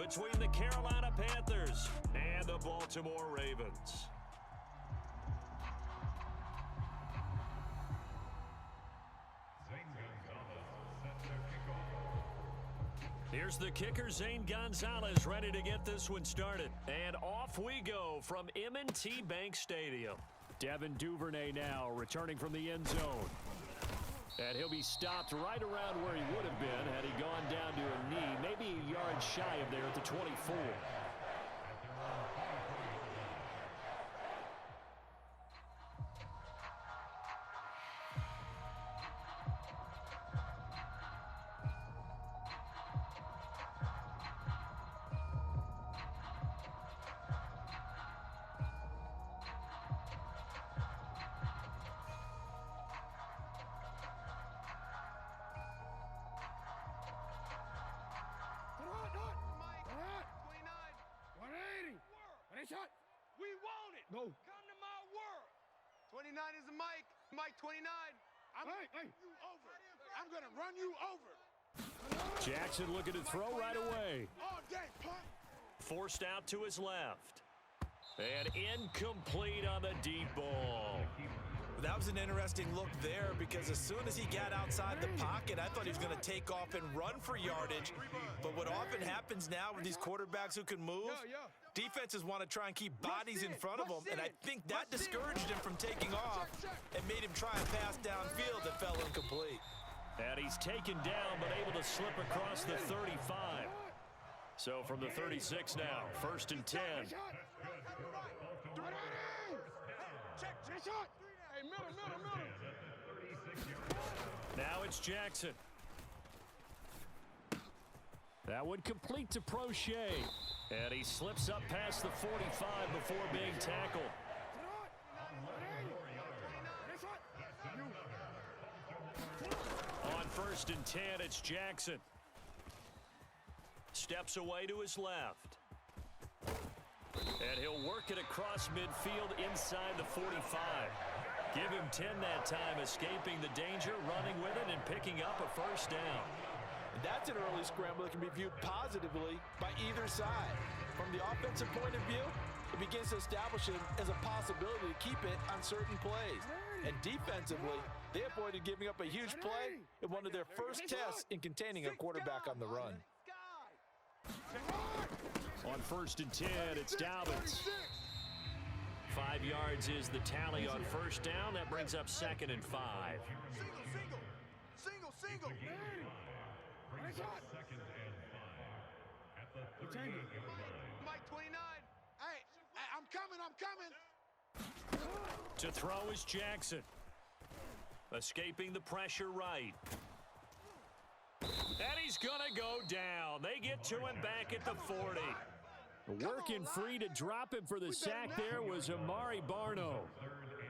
between the Carolina Panthers and the Baltimore Ravens. Here's the kicker, Zane Gonzalez, ready to get this one started. And off we go from M&T Bank Stadium. Devin Duvernay now returning from the end zone. And he'll be stopped right around where he would have been had he gone down to a knee, maybe a yard shy of there at the 24. We want it. No. Come to my world. 29 is the Mike. Mike 29. I'm going to run you over. I'm going to run you over. Jackson looking to throw right away. All day, punt. Forced out to his left. And incomplete on the deep ball. That was an interesting look there because as soon as he got outside the pocket, I thought he was going to take off and run for yardage. But what often happens now with these quarterbacks who can move, defenses want to try and keep bodies in front of them, and I think that discouraged him from taking off and made him try a pass downfield that fell incomplete. And he's taken down but able to slip across the 35. So from the 36 now, 1st and 10. Hey, middle. Now it's Jackson. That would complete to Prochet. And he slips up past the 45 before being tackled. On 1st and 10, it's Jackson. Steps away to his left. And he'll work it across midfield inside the 45. Give him 10 that time, escaping the danger, running with it, and picking up a 1st down. That's an early scramble that can be viewed positively by either side. From the offensive point of view, it begins to establish it as a possibility to keep it on certain plays. And defensively, they avoided giving up a huge play in one of their first tests in containing a quarterback on the run. On 1st and 10, it's Dobbins. 5 yards is the tally on 1st down. That brings up 2nd and 5. Single. Mike 29. Hey, I'm coming. To throw is Jackson. Escaping the pressure right. And he's going to go down. They get to him back at the 40. Working free to drop him for the sack there was Amari Barno.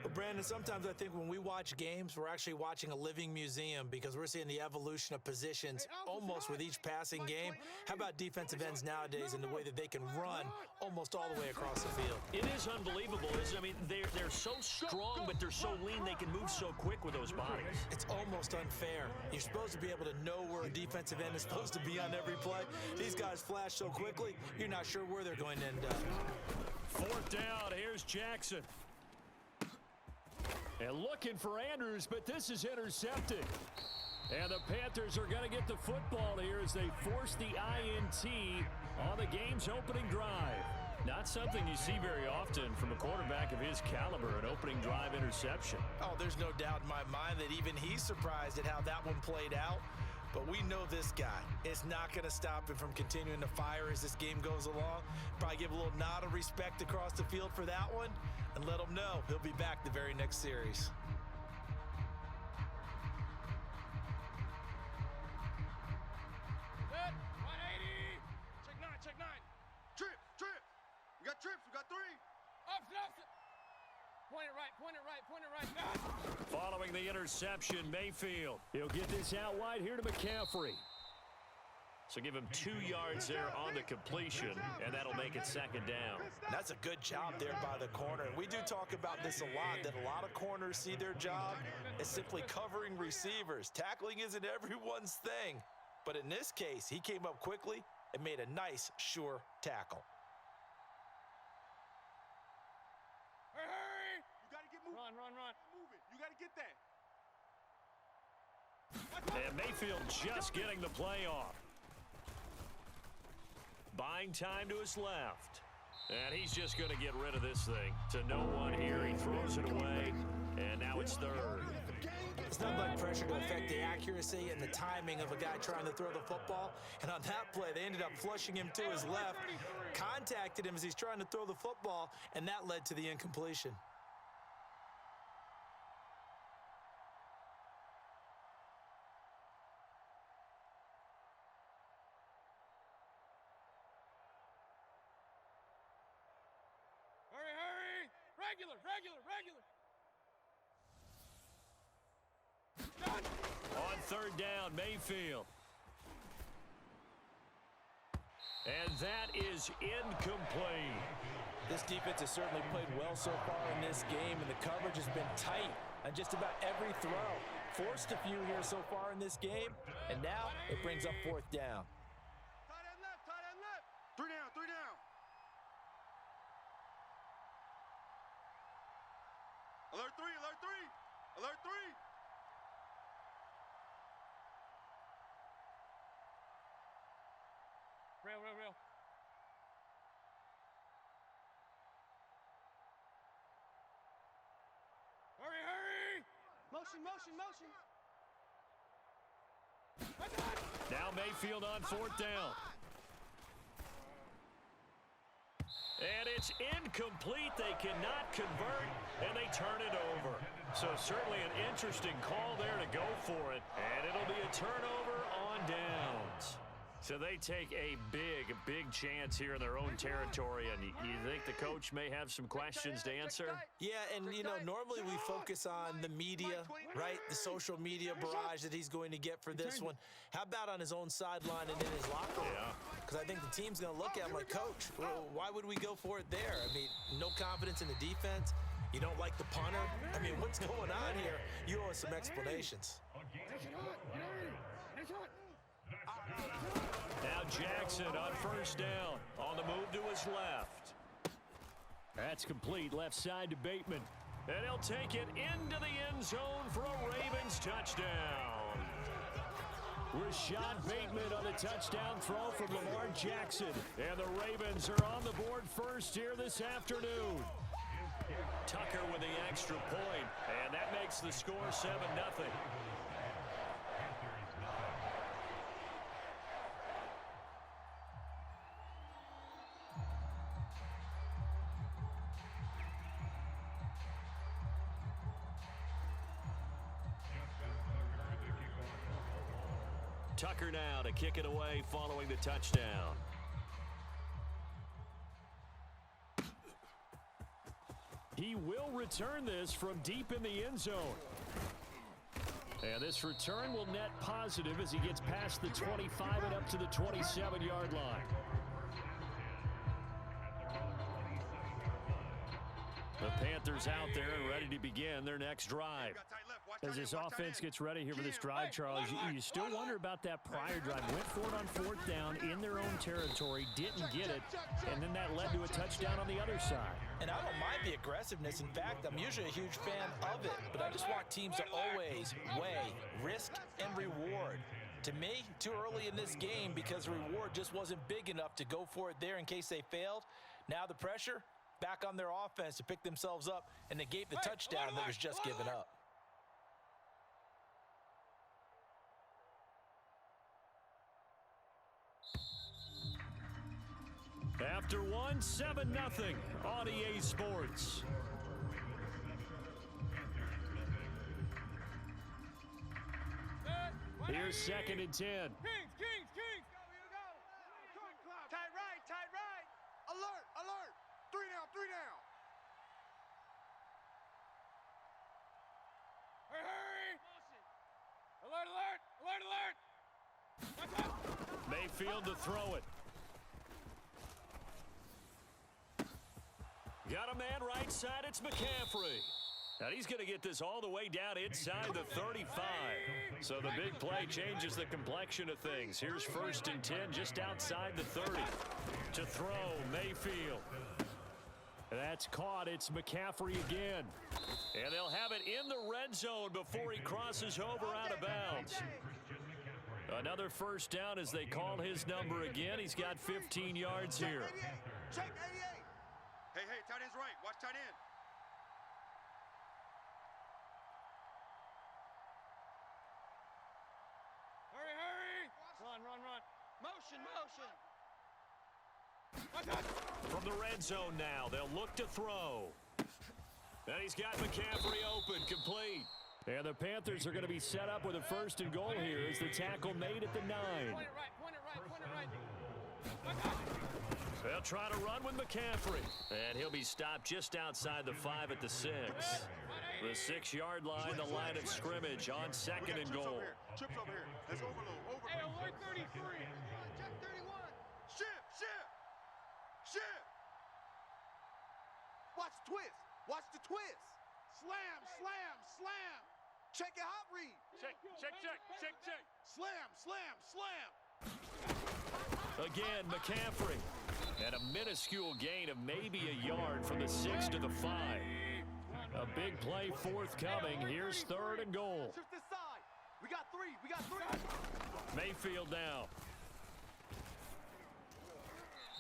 Well, Brandon, sometimes I think when we watch games, we're actually watching a living museum because we're seeing the evolution of positions almost with each passing game. How about defensive ends nowadays and the way that they can run almost all the way across the field? It is unbelievable. I mean, they're so strong, but they're so lean. They can move so quick with those bodies. It's almost unfair. You're supposed to be able to know where a defensive end is supposed to be on every play. These guys flash so quickly, you're not sure where they're going to end up. 4th down, here's Jackson. And looking for Andrews, but this is intercepted. And the Panthers are going to get the football here as they force the INT on the game's opening drive. Not something you see very often from a quarterback of his caliber, an opening drive interception. Oh, there's no doubt in my mind that even he's surprised at how that one played out. But we know this guy is not going to stop him from continuing to fire as this game goes along. Probably give a little nod of respect across the field for that one and let him know he'll be back the very next series. Good. 180. Check 9. Trip. We got trips. We got 3. Offset. Point it right. Following the interception, Mayfield. He'll get this out wide here to McCaffrey. So give him 2 yards there on the completion, and that'll make it 2nd down. That's a good job there by the corner. And we do talk about this a lot, that a lot of corners see their job as simply covering receivers. Tackling isn't everyone's thing. But in this case, he came up quickly and made a nice, sure tackle. Hurry! You got to get moving. Run. Move it. You got to get that. And Mayfield just getting the play off. Buying time to his left. And he's just going to get rid of this thing. To no one here, he throws it away. And now it's third. It's not like pressure to affect the accuracy and the timing of a guy trying to throw the football. And on that play, they ended up flushing him to his left, contacted him as he's trying to throw the football, and that led to the incompletion. Hurry! Regular! On third down, Mayfield. And that is incomplete. This defense has certainly played well so far in this game, and the coverage has been tight on just about every throw. Forced a few here so far in this game, and now it brings up fourth down. Tight end left. Three down. Alert three. Real. Hurry! Motion. Now Mayfield on fourth down. And it's incomplete. They cannot convert, and they turn it over. So certainly an interesting call there to go for it. And it'll be a turnover on downs. So they take a big chance here in their own territory, and you think the coach may have some questions to answer? Yeah, and, normally we focus on the media, right? The social media barrage that he's going to get for this one. How about on his own sideline and in his locker room? Because I think the team's going to look at him like, Coach, why would we go for it there? I mean, no confidence in the defense. You don't like the punter. I mean, what's going on here? You owe us some explanations. Now Jackson on first down. On the move to his left. That's complete. Left side to Bateman. And he'll take it into the end zone for a Ravens touchdown. Rashad Bateman on the touchdown throw from Lamar Jackson. And the Ravens are on the board first here this afternoon. Tucker with the extra point. And that makes the score 7-0. Tucker now to kick it away following the touchdown. He will return this from deep in the end zone. And this return will net positive as he gets past the 25 and up to the 27-yard line. The Panthers out there and ready to begin their next drive. As this offense gets ready here for this drive, Charles, you still wonder about that prior drive. Went for it on fourth down in their own territory, didn't get it, and then that led to a touchdown on the other side. And I don't mind the aggressiveness. In fact, I'm usually a huge fan of it, but I just want teams to always weigh risk and reward. To me, too early in this game because the reward just wasn't big enough to go for it there in case they failed. Now the pressure back on their offense to pick themselves up and negate the touchdown that was just given up. After one, 7-0 on EA Sports. Here's 2nd and 10. Kings! Go! Tight right! Alert! Three down! Hurry! Alert! Mayfield to throw it. Got a man right side, it's McCaffrey. And he's going to get this all the way down inside the 35. So the big play changes the complexion of things. Here's 1st and 10 just outside the 30. To throw, Mayfield. That's caught. It's McCaffrey again. And they'll have it in the red zone before he crosses over out of bounds. Another 1st down as they call his number again. He's got 15 yards here. Check 88. Hey, tight end's right. Watch tight end. Hurry. Run. Motion. From the red zone now, they'll look to throw. And he's got McCaffrey open, complete. And the Panthers are going to be set up with a 1st and goal here as the tackle made at the 9. Point it right. They'll try to run with McCaffrey. And he'll be stopped just outside the 5 at the 6. The 6-yard line, the line of scrimmage on 2nd and goal. Trips over here. Let's overload. Hey, alert 33. Check 31. Shift. Watch the twist. Slam. Check your hot read. Check. Slam. Again, McCaffrey. And a minuscule gain of maybe a yard from the 6 to the 5. A big play forthcoming. Here's 3rd and goal. Shift this side. We got three. Mayfield now.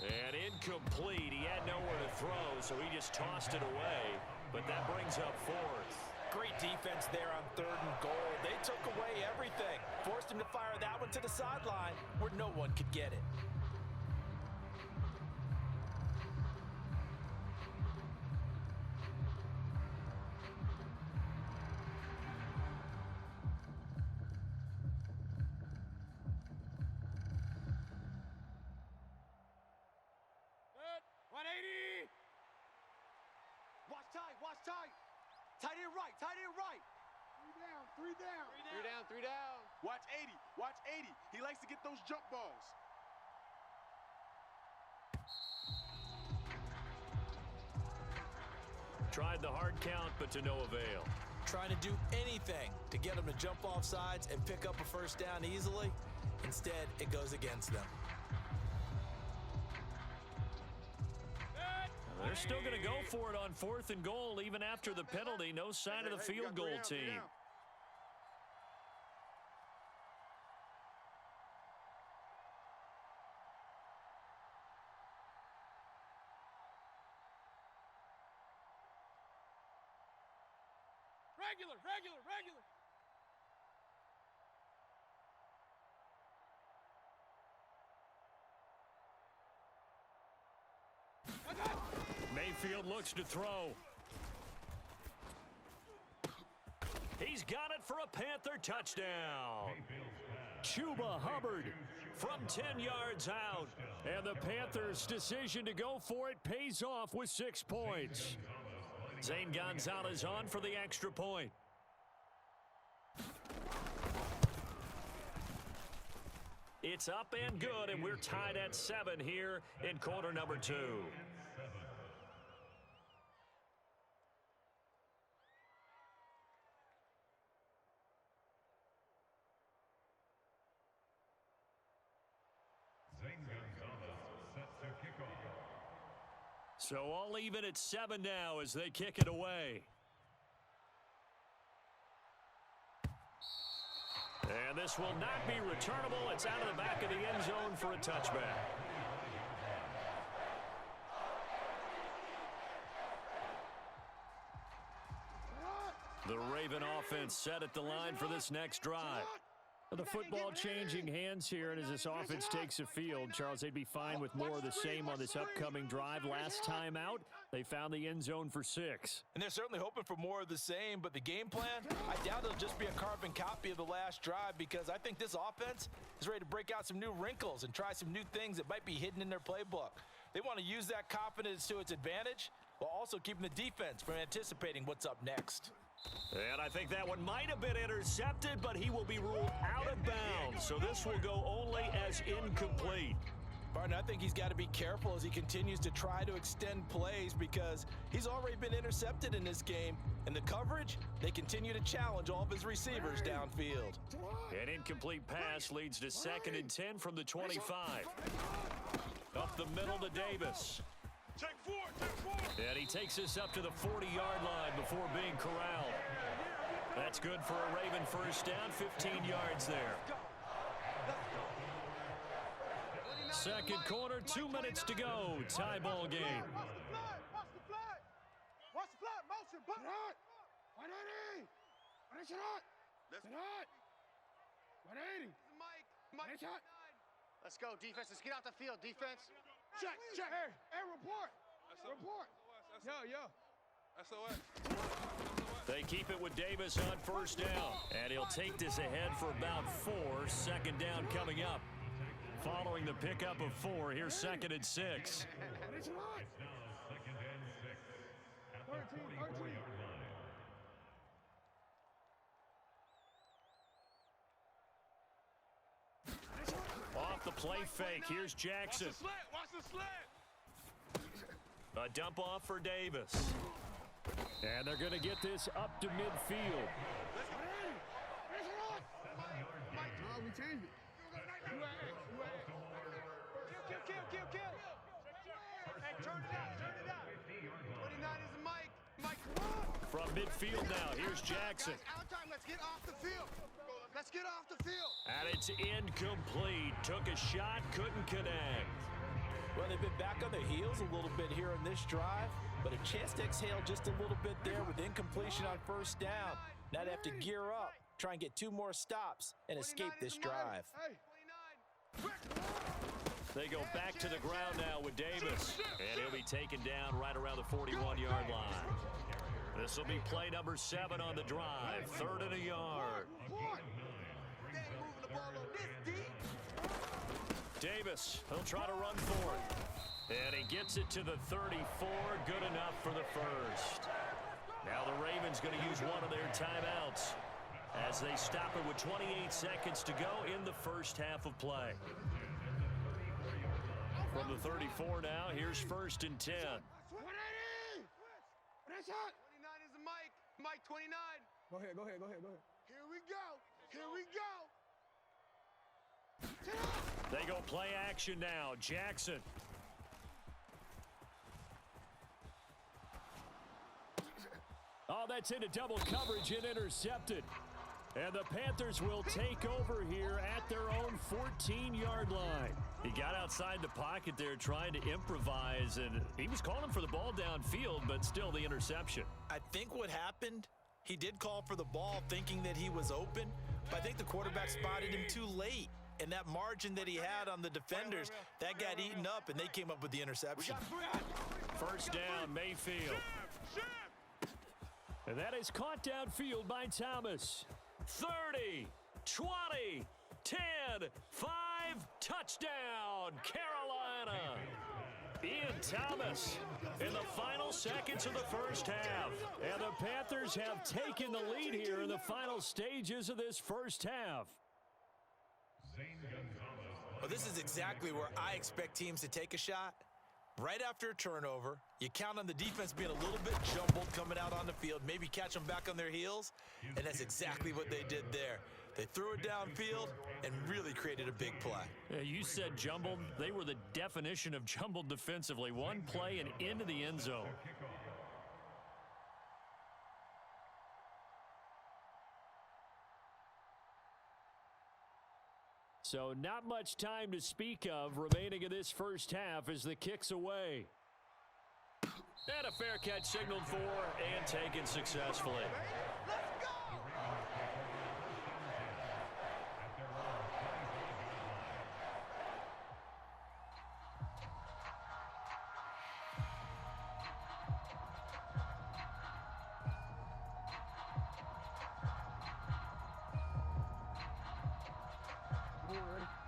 And incomplete. He had nowhere to throw, so he just tossed it away. But that brings up 4th. Great defense there on 3rd and goal. They took away everything. Forced him to fire that one to the sideline where no one could get it. Watch tight. Tight end right. Three down. Watch 80. He likes to get those jump balls. Tried the hard count, but to no avail. Trying to do anything to get them to jump off sides and pick up a 1st down easily. Instead, it goes against them. They're still going to go for it on 4th and goal even after the penalty. No sign of the field goal team. Regular. Mayfield looks to throw. He's got it for a Panther touchdown. Chuba Hubbard from 10 yards out. And the Panthers' decision to go for it pays off with 6 points. Zane Gonzalez on for the extra point. It's up and good, and we're tied at 7 here in quarter number 2. So all even at 7 now as they kick it away. And this will not be returnable. It's out of the back of the end zone for a touchback. The Raven offense set at the line for this next drive. The football changing hands here, and as this offense takes the field, Charles, they'd be fine with more of the same on this upcoming drive. Last time out, they found the end zone for 6. And they're certainly hoping for more of the same, but the game plan, I doubt it'll just be a carbon copy of the last drive, because I think this offense is ready to break out some new wrinkles and try some new things that might be hidden in their playbook. They want to use that confidence to its advantage while also keeping the defense from anticipating what's up next. And I think that one might have been intercepted, but he will be ruled out of bounds. So this will go only as incomplete. Partner, I think he's got to be careful as he continues to try to extend plays because he's already been intercepted in this game. And the coverage, they continue to challenge all of his receivers downfield. An incomplete pass leads to 2nd and 10 from the 25. Up the middle to Davis. Take four. And he takes us up to the 40-yard line before being corralled. That's good for a Raven first down, 15 yards there. Second quarter, 2 minutes to go. Tie ball game. Watch the flat motion. Let's go, defense. Let's get out the field, defense. Check. Hey, report. Yo. SOS. They keep it with Davis on first down. And he'll take this ahead for about 4. Second down coming up. Following the pickup of 4, here's 2nd and 6. Off the play fake, here's Jackson. Watch the slant. A dump off for Davis. And they're going to get this up to midfield. We changed it. Kill. Hey, turn it out. 29 is the Mike. From midfield now, here's Jackson. Out time. Let's get off the field. And it's incomplete. Took a shot, couldn't connect. Well, they've been back on their heels a little bit here on this drive, but a chance to exhale just a little bit there with incompletion on first down. Now they have to gear up, try and get 2 more stops, and escape this drive. They go back to the ground now with Davis. And he'll be taken down right around the 41-yard line. This will be play number 7 on the drive. 3rd and a yard. Davis, he'll try to run for it. And he gets it to the 34. Good enough for the first. Now the Ravens going to use one of their timeouts as they stop it with 28 seconds to go in the first half of play. From the 34 now, here's 1st and 10. 180! That's hot! 29 is the Mike 29. Go ahead. Here we go. They go play action now. Jackson. Oh, that's into double coverage and intercepted. And the Panthers will take over here at their own 14-yard line. He got outside the pocket there trying to improvise, and he was calling for the ball downfield, but still the interception. I think what happened, he did call for the ball thinking that he was open, but I think the quarterback spotted him too late. And that margin that he had on the defenders, that got eaten up, and they came up with the interception. First down, Mayfield. And that is caught downfield by Thomas. 30, 20, 10, 5, touchdown, Carolina. Ian Thomas in the final seconds of the first half. And the Panthers have taken the lead here in the final stages of this first half. Well, this is exactly where I expect teams to take a shot. Right after a turnover, you count on the defense being a little bit jumbled coming out on the field, maybe catch them back on their heels, and that's exactly what they did there. They threw it downfield and really created a big play. Yeah, you said jumbled. They were the definition of jumbled defensively. One play and into the end zone. So not much time to speak of remaining in this first half as the kick's away. And a fair catch signaled for and taken successfully. Let's go!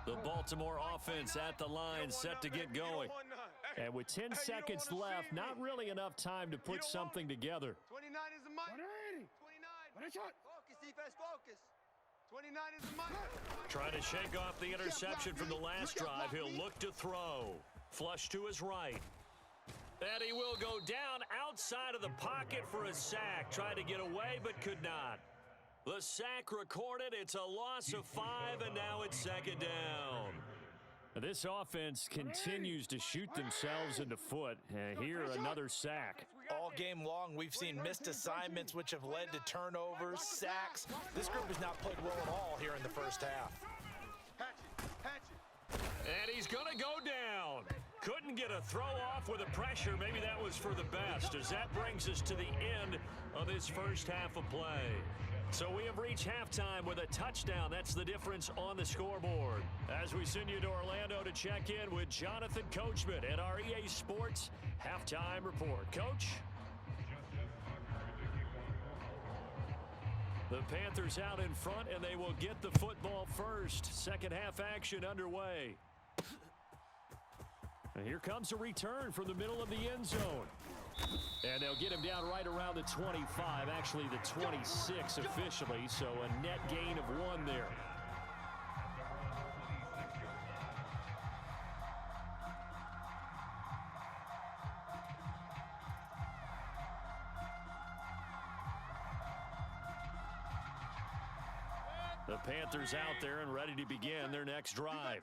The Baltimore offense at the line, set to get going. And with 10 seconds left, not really enough time to put something together. 29 is the Mike. 29. Focus, defense, focus. 29 is the money. Trying to shake off the interception from the last drive. He'll look to throw. Flush to his right. And he will go down outside of the pocket for a sack. Tried to get away, but could not. The sack recorded. It's a loss of 5, and now it's second down. This offense continues to shoot themselves in the foot. Here, another sack. All game long, we've seen missed assignments, which have led to turnovers, sacks. This group has not played well at all here in the first half. And he's going to go down. Couldn't get a throw off with the pressure. Maybe that was for the best, as that brings us to the end of this first half of play. So we have reached halftime with a touchdown. That's the difference on the scoreboard. As we send you to Orlando to check in with Jonathan Coachman at our EA Sports Halftime Report. Coach? The Panthers out in front, and they will get the football first. Second half action underway. And here comes a return from the middle of the end zone. And they'll get him down right around the 25, actually the 26 officially, so a net gain of 1 there. The Panthers out there and ready to begin their next drive.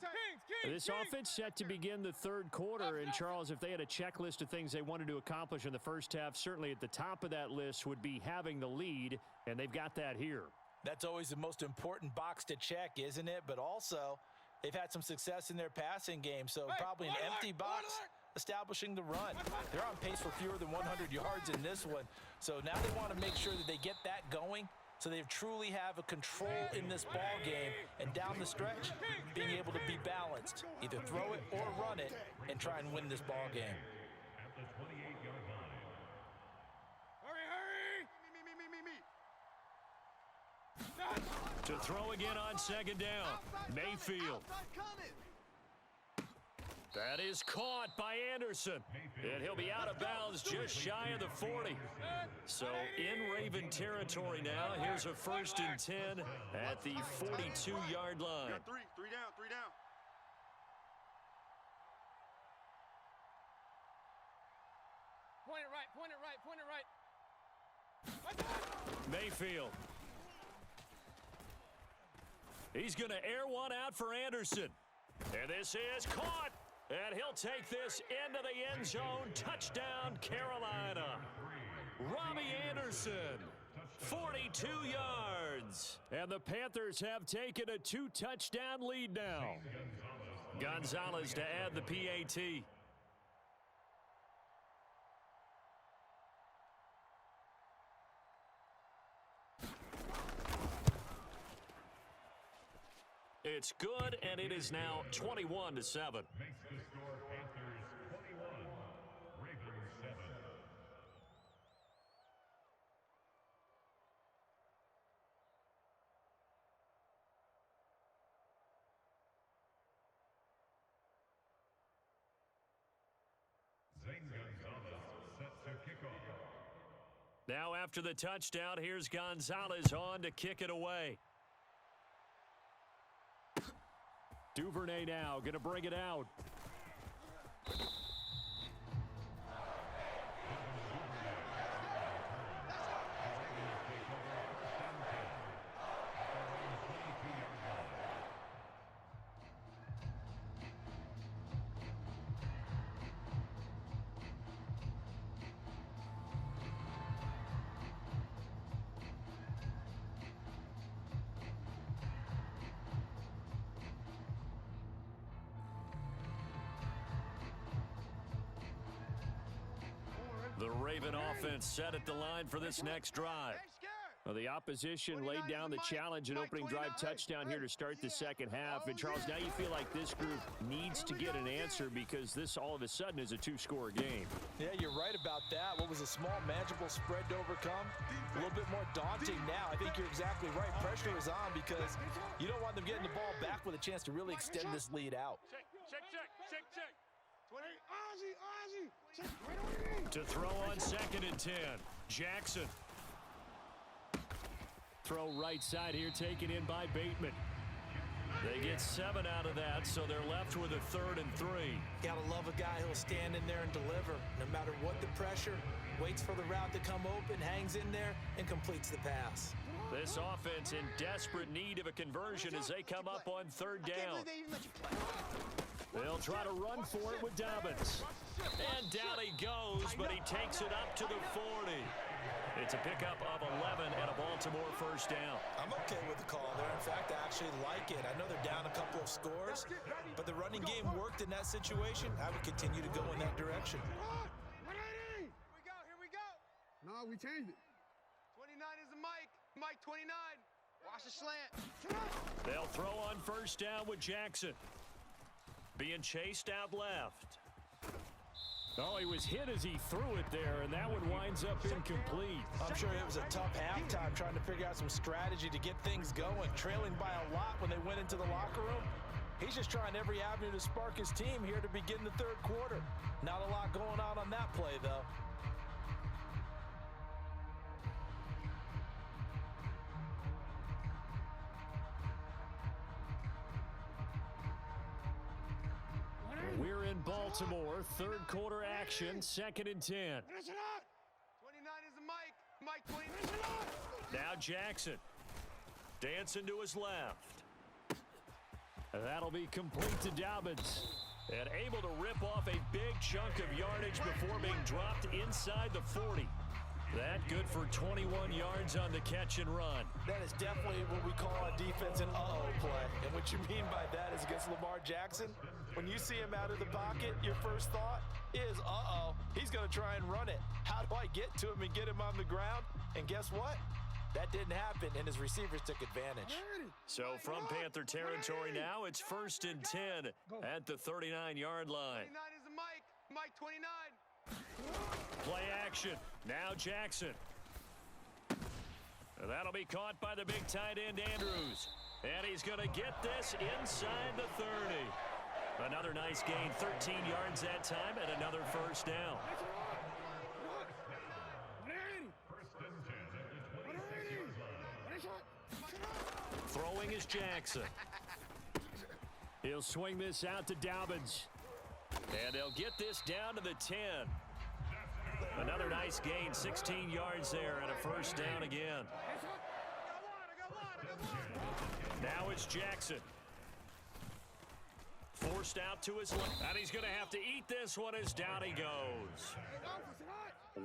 This offense set to begin the third quarter. And, Charles, if they had a checklist of things they wanted to accomplish in the first half, certainly at the top of that list would be having the lead, and they've got that here. That's always the most important box to check, isn't it? But also, they've had some success in their passing game, so probably an empty box establishing the run. They're on pace for fewer than 100 yards in this one, so now they want to make sure that they get that going, so they truly have a control in this ball game, and down the stretch, being able to be balanced. Either throw it or run it and try and win this ball game. Hurry! Me. To throw again on second down. Mayfield. That is caught by Anderson. And he'll be out of bounds just shy of the 40. So in Raven territory now. Here's a 1st and 10 at the 42-yard line. Three down. Point it right. Mayfield. He's going to air one out for Anderson. And this is caught. And he'll take this into the end zone. Touchdown, Carolina. Robbie Anderson, 42 yards. And the Panthers have taken a 2-touchdown lead now. Gonzalez to add the PAT. It's good, and it is now 21-7. Makes the score Panthers 21, Ravens 7. Zane Gonzalez set to kick off. Now after the touchdown, here's Gonzalez on to kick it away. Duvernay now going to bring it out. The Raven offense set at the line for this next drive. Well, the opposition laid down the challenge and opening drive touchdown here to start the second half. And, Charles, now you feel like this group needs to get an answer because this all of a sudden is a 2-score game. Yeah, you're right about that. What was a small, manageable spread to overcome, a little bit more daunting now. I think you're exactly right. Pressure is on because you don't want them getting the ball back with a chance to really extend this lead out. Check. 20. To throw on 2nd and 10. Jackson. throw right side here, taken in by Bateman. They get 7 out of that, so they're left with a 3rd and 3. Gotta love a guy who'll stand in there and deliver. No matter what the pressure, waits for the route to come open, hangs in there, and completes the pass. This offense in desperate need of a conversion as they come up on 3rd down. They'll try to run for it with Dobbins. And down he goes, but he takes it up to the 40. It's a pickup of 11 and a Baltimore 1st down. I'm okay with the call there. In fact, I actually like it. I know they're down a couple of scores, but the running game worked in that situation. I would continue to go in that direction. Here we go. No, we changed it. 29 is the Mike. Mike 29. Watch the slant. They'll throw on 1st down with Jackson. Being chased out left. Oh, he was hit as he threw it there, and that one winds up incomplete. I'm sure it was a tough halftime trying to figure out some strategy to get things going. Trailing by a lot when they went into the locker room. He's just trying every avenue to spark his team here to begin the 3rd quarter. Not a lot going on that play, though. We're in Baltimore, 3rd quarter action, 2nd and 10. 29 is the Mike. Mike 29. Now Jackson. Dancing to his left. That'll be complete to Dobbins. And able to rip off a big chunk of yardage before being dropped inside the 40. That good for 21 yards on the catch and run. That is definitely what we call a defense and uh-oh play. And what you mean by that is against Lamar Jackson, when you see him out of the pocket, your first thought is, uh-oh, he's going to try and run it. How do I get to him and get him on the ground? And guess what? That didn't happen, and his receivers took advantage. So from Panther territory now, it's 1st and 10 at the 39-yard line. 29 is the Mike. Mike 29. Play action. Now Jackson. That'll be caught by the big tight end, Andrews. And he's going to get this inside the 30. Another nice gain, 13 yards that time, and another 1st down. Throwing is Jackson. He'll swing this out to Dobbins. And they'll get this down to the 10. Another nice gain, 16 yards there, and a 1st down again. Now it's Jackson. Forced out to his left. And he's going to have to eat this one as down he goes.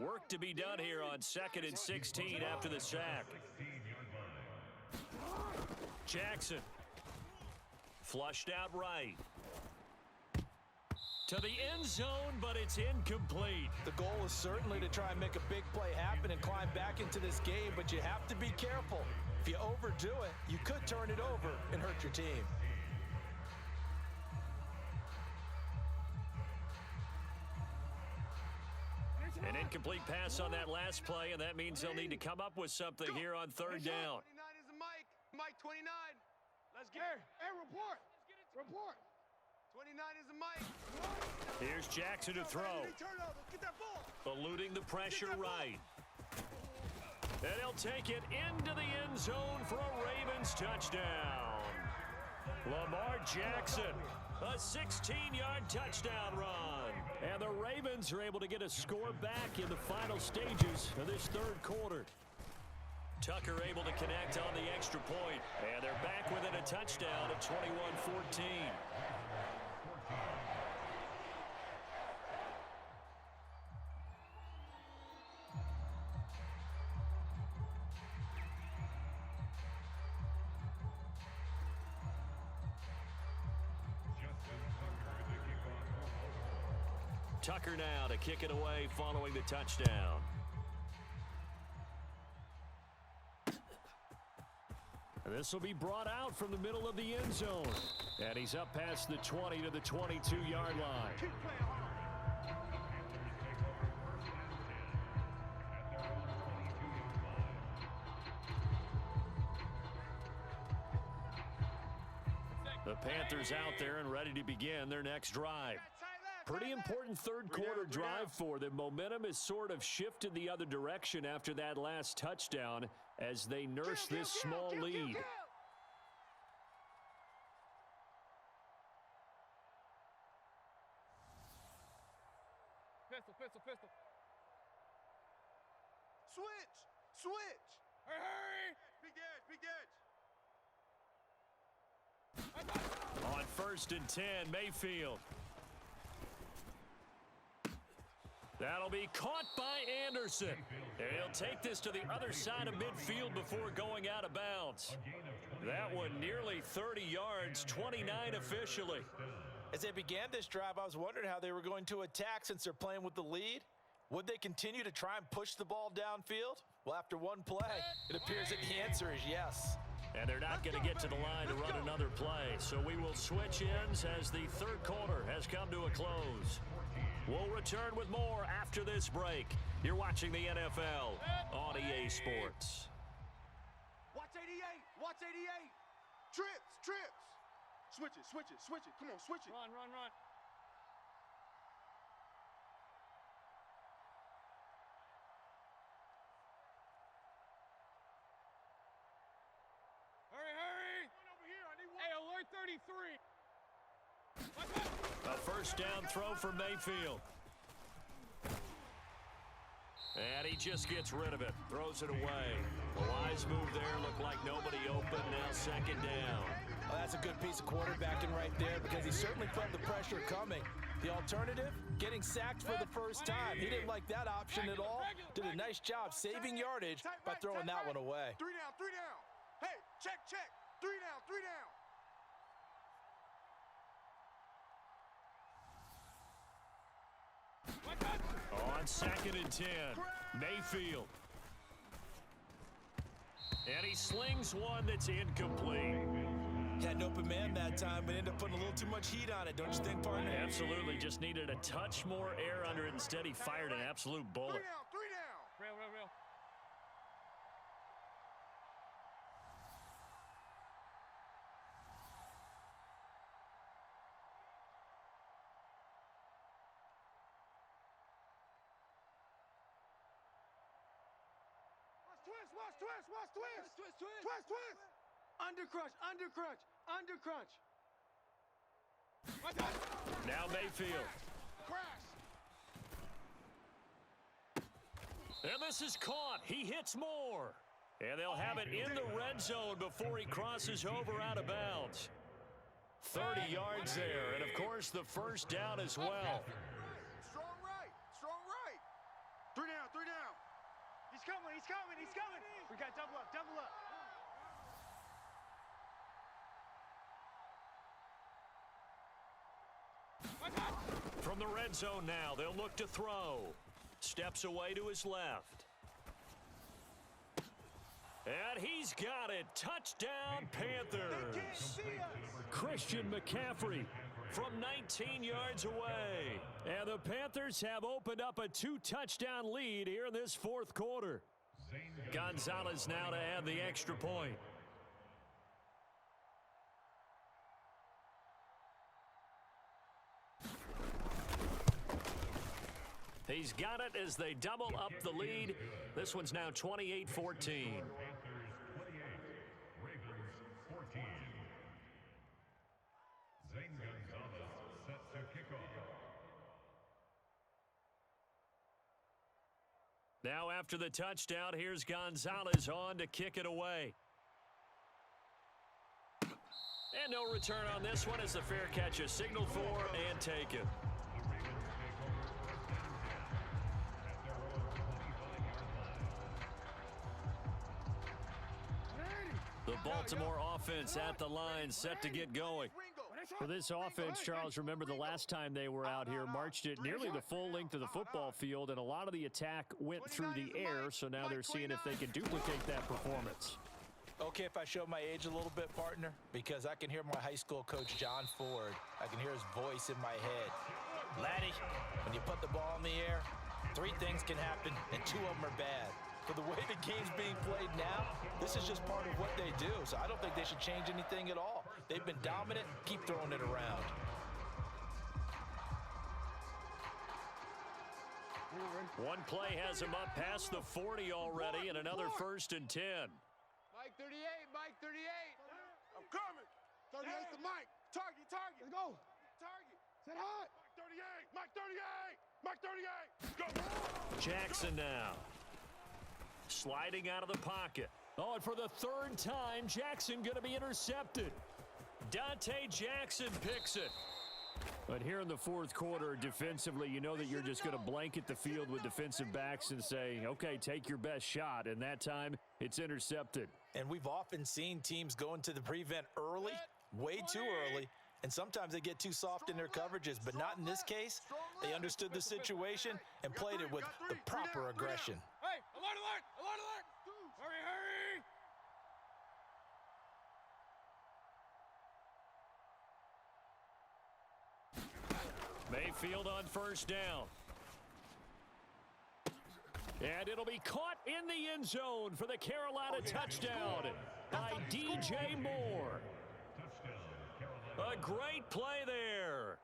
Work to be done here on 2nd and 16 after the sack. Jackson. Flushed out right. To the end zone, but it's incomplete. The goal is certainly to try and make a big play happen and climb back into this game, but you have to be careful. If you overdo it, you could turn it over and hurt your team. An incomplete pass on that last play, and that means they'll need to come up with something here on 3rd down. 29 is the Mike. Mike 29. Let's get it. Hey, report. Report. 29 is the Mike. Here's Jackson to throw. Get that ball. Eluding the pressure right. And he'll take it into the end zone for a Ravens touchdown. Lamar Jackson, a 16-yard touchdown run. And the Ravens are able to get a score back in the final stages of this 3rd quarter. Tucker able to connect on the extra point. And they're back within a touchdown at 21-14. Tucker now to kick it away following the touchdown. And this will be brought out from the middle of the end zone. And he's up past the 20 to the 22-yard line. The Panthers out there and ready to begin their next drive. Pretty important 3rd quarter drive for them. Momentum has sort of shifted the other direction after that last touchdown. as they nurse this small lead. Pistol, pistol, pistol. Switch! Switch! Hurry, hurry! Big edge, big edge! On 1st and 10, Mayfield. That'll be caught by Anderson. And he'll take this to the other side of midfield before going out of bounds. That one nearly 30 yards, 29 officially. As they began this drive, I was wondering how they were going to attack since they're playing with the lead. Would they continue to try and push the ball downfield? Well, after one play, it appears that the answer is yes. And they're not going to get to the line to run another play. So we will switch ends as the third quarter has come to a close. We'll return with more after this break. You're watching the NFL on EA Sports. Watch 88! Watch 88! Trips! Trips! Switch it, switch it, switch it. Come on, switch it. Run, run, run. Hurry, hurry! One over here. I need one. Hey, alert 33. A first down throw for Mayfield. And he just gets rid of it. Throws it away. A wise move there. Looked like nobody open. Now 2nd down. Well, that's a good piece of quarterbacking right there because he certainly felt the pressure coming. The alternative, getting sacked for the first time. He didn't like that option at all. Did a nice job saving yardage by throwing that one away. 3 down, 3 down. Hey, check, check. 3 down, 3 down. On 2nd and 10, Mayfield. And he slings one that's incomplete. Had an open man that time, but ended up putting a little too much heat on it, don't you think, partner? Absolutely. Just needed a touch more air under it. Instead, he fired an absolute bullet. 3 down, 3 down. Real, real, real. Watch twist, watch twist. Twist, twist. Twist, twist. Under crunch, under crunch, under crunch. Now Mayfield. Crash. And this is caught. He hits more. And they'll have it in the red zone before he crosses over out of bounds. 30 yards there. And, of course, the first down as well. Strong right. Strong right. 3 down, 3 down. He's coming, he's coming, he's coming. We got double up, double up. From the red zone now, they'll look to throw. Steps away to his left. And he's got it. Touchdown, Panthers. Christian McCaffrey from 19 yards away. And the Panthers have opened up a 2-touchdown lead here in this 4th quarter. Gonzalez now to add the extra point. He's got it as they double up the lead. This one's now 28-14. Panthers 28, Ravens 14. Zane Gonzalez set to kick off. Now after the touchdown, here's Gonzalez on to kick it away. And no return on this one as the fair catch is signaled for and taken. The Baltimore offense at the line, set to get going. For this offense, Charles, remember the last time they were out here, marched it nearly the full length of the football field, and a lot of the attack went through the air, so now they're seeing if they can duplicate that performance. Okay, if I show my age a little bit, partner, because I can hear my high school coach, John Ford. I can hear his voice in my head. Laddie, when you put the ball in the air, 3 things can happen, and 2 of them are bad. For the way the game's being played now, this is just part of what they do. So I don't think they should change anything at all. They've been dominant. Keep throwing it around. One play has him up past the 40 already, and another 1st and 10. Mike 38, Mike 38. I'm coming. 38 to Mike. Target. Let's go. Target. Set hot. Mike 38. Go. Jackson now. Sliding out of the pocket. Oh, and for the 3rd time, Jackson going to be intercepted. Dante Jackson picks it. But here in the 4th quarter, defensively, you know that you're just going to blanket the field with defensive backs and say, okay, take your best shot. And that time, it's intercepted. And we've often seen teams go into the prevent early, way too early, and sometimes they get too soft in their coverages, but not in this case. They understood the situation and played it with the proper aggression. Hey, alert. Hurry. Mayfield on 1st down. And it'll be caught in the end zone for the Carolina touchdown by DJ Moore. A great play there.